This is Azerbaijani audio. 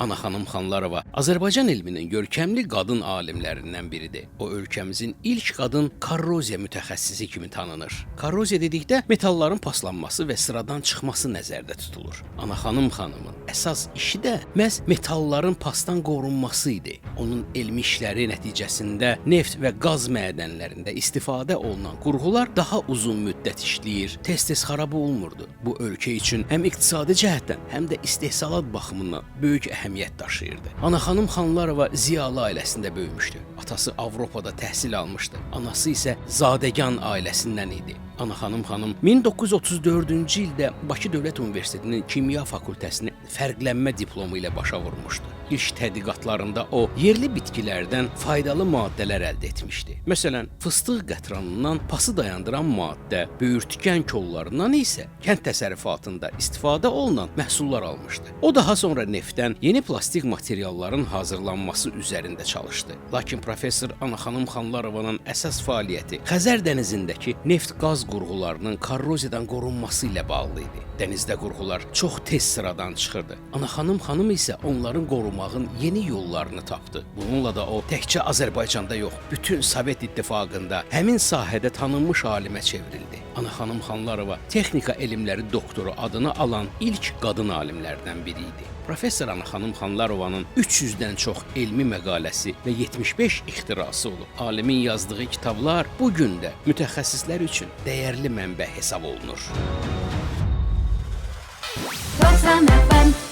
Ana xanım Xanlarova Azərbaycan elminin görkəmli qadın alimlərindən biridir. O ölkəmizin ilk qadın korroziya mütəxəssisi kimi tanınır. Korroziya dedikdə metalların paslanması və sıradan çıxması nəzərdə tutulur. Ana xanım xanımın əsas işi də məhz metalların pasdan qorunması idi. Onun elmi işləri nəticəsində neft və qaz mədənlərində istifadə olunan qurğular daha uzun müddət işləyir, tez-tez xarab olmurdu. Bu ölkə üçün həm iqtisadi cəhətdən, həm də istehsalat baxımından böyük əhəmiyyət daşıyırdı. Ana xanım Xanlarova ziyalı ailəsində böyümüşdü. Atası Avropada təhsil almışdı. Anası isə zadəgan ailəsindən idi. Ana xanım xanım 1934-cü ildə Bakı Dövlət Universitetinin Kimya fakültəsini fərqlənmə diplomu ilə başa vurmuşdu. İlk tədqiqatlarında o yerli bitkilərdən faydalı maddələr əldə etmişdi. Məsələn, fıstıq qətranından pası dayandıran maddə, böyürtkən kollarından isə kənd təsərrüfatında istifadə olunan məhsullar almışdı. O daha sonra neftdən yeni plastik materialların hazırlanması üzərində çalışdı. Lakin professor Ana xanım Xanlarovanın əsas fəaliyyəti Xəzər dənizindəki neft-qaz qurğularının korroziyadan qorunması ilə bağlı idi. Dənizdə qurğular çox tez sıradan çıxırdı. Ana xanım isə onların qorumağın yeni yollarını tapdı. Bununla da o təkcə Azərbaycanda yox, bütün Sovet İttifaqında həmin sahədə tanınmış alimə çevrildi. Ana xanım Xanlarova texnika elmləri doktoru adını alan ilk qadın alimlərdən biri idi. Professor Ana xanım Xanlarovanın 300-dən çox elmi məqaləsi və 75 ixtirası olub. Alimin yazdığı kitablar bu gün də mütəxəssislər üçün dəyərli mənbə hesab olunur. 93 FM